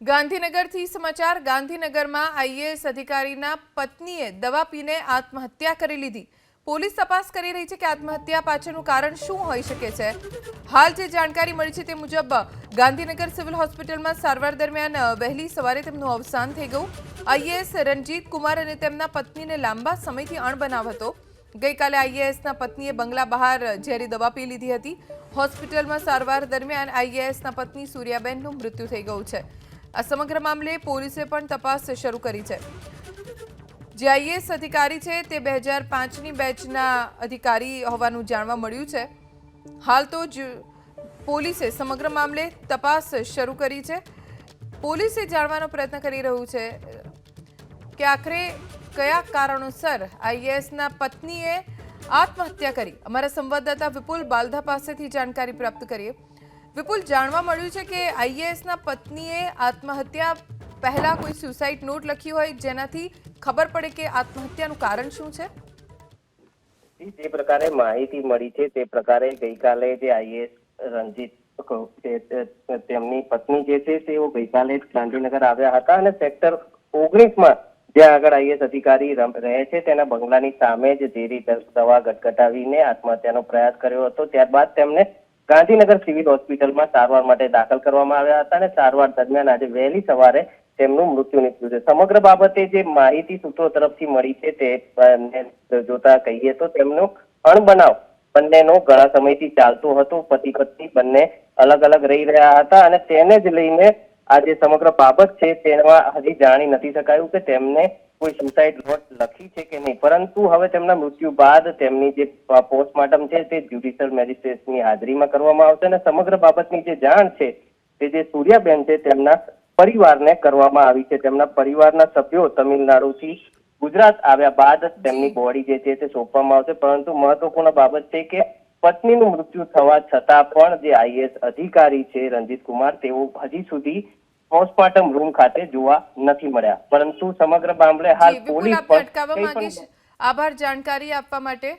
ગાંધીનગરથી સમાચાર ગાંધીનગરમાં આઈએએસ અધિકારીના પત્નીએ દવા પીને આત્મહત્યા કરી લીધી। પોલીસ તપાસ કરી રહી છે કે આત્મહત્યા પાછળનું કારણ શું હોઈ શકે છે। હાલ જે જાણકારી મળી છે તે મુજબ ગાંધીનગર સિવિલ હોસ્પિટલમાં સારવાર દરમિયાન વહેલી સવારે તેમનું અવસાન થઈ ગયું। આઈએએસ રણજીત કુમાર અને તેમના પત્નીને લાંબા સમયથી અણબનાવ હતો। ગઈકાલે આઈએએસના પત્નીએ બંગલા બહાર ઝેરી દવા પી લીધી હતી। હોસ્પિટલમાં સારવાર દરમિયાન આઈએએસના પત્ની સૂર્યાબેનનું મૃત્યુ થઈ ગયું છે। આ સમગ્ર મામલે પોલીસે પણ તપાસ શરૂ કરી છે। જે આઈએએસ અધિકારી છે તે 2005ની બેચના અધિકારી હોવાનું જાણવા મળ્યું છે। હાલ તો જ પોલીસે સમગ્ર મામલે તપાસ શરૂ કરી છે। પોલીસે જાણવાનો પ્રયત્ન કરી રહ્યું છે કે આખરે કયા કારણોસર આઈએએસના પત્નીએ આત્મહત્યા કરી। અમારા સંવાદદાતા વિપુલ બાલધા પાસેથી જાણકારી પ્રાપ્ત કરીએ। વિપુલ, જાણવા મળ્યું છે કે આઈએએસના પત્નીએ આત્મહત્યા પહેલા કોઈ સુસાઇડ નોટ લખી હોય જેનાથી ખબર પડે કે આત્મહત્યાનું કારણ શું છે। જે પ્રકારે માહિતી મળી છે તે પ્રકારે ગઈકાલે જે આઈએએસ રણજીત તેમની પત્ની જે છે તેઓ ગઈકાલે ગાંધીનગર આવ્યા હતા અને સેક્ટર 19માં જ્યાં આગળ આઈએએસ અધિકારી રહે છે તેના બંગલાની સામે જ ઝેરી દવા ગટગટાવીને આત્મહત્યાનો પ્રયાસ કર્યો હતો। ત્યારબાદ તેમને ગાંધીનગર સિવિલ હોસ્પિટલમાં સારવાર માટે દાખલ કરવામાં આવ્યા હતા અને સારવાર દરમિયાન આજે વહેલી સવારે તેમનું મૃત્યુ નીપજ્યું છે। સમગ્ર બાબતે જે માહિતી સૂત્રો તરફથી મળી છે તે જોતા કહીએ તો તેમનો અણબનાવ બંનેનો ઘણા સમયથી ચાલતો હતો। પતિ પત્ની બંને અલગ અલગ રહી રહ્યા હતા અને તેને જ લઈને આ જે સમગ્ર બાબત છે તેમાં હજી જાણી નથી શકાયું કે તેમને કોઈ સુસાઇડ નોટ લખી છે કે નહીં, પરંતુ હવે તેમના મૃત્યુ બાદ તેમની જે પોસ્ટમોર્ટમ છે તે જ્યુડિશિયલ મેજિસ્ટ્રેટની હાજરીમાં કરવામાં આવશે અને સમગ્ર બાબતની જે જાણ છે તે જે સૂર્યાબેન છે તેમના પરિવારને કરવામાં આવી છે। તેમના પરિવારના સભ્યો તમિલનાડુથી ગુજરાત આવ્યા બાદ તેમની બોડી જે છે તે સોંપવામાં આવશે, પરંતુ મહત્વપૂર્ણ બાબત છે કે પત્નીનું મૃત્યુ થવા છતાં પણ જે આઈએએસ અધિકારી છે રણજીત કુમાર તેઓ હજી સુધી પોસ્ટમોર્ટમ રૂમ ખાતે જોવા નથી મળ્યા। પરંતુ સમગ્ર મામલે હાલ પોલીસ અટકાવવા માંગીશ। આભાર જાણકારી આપવા માટે।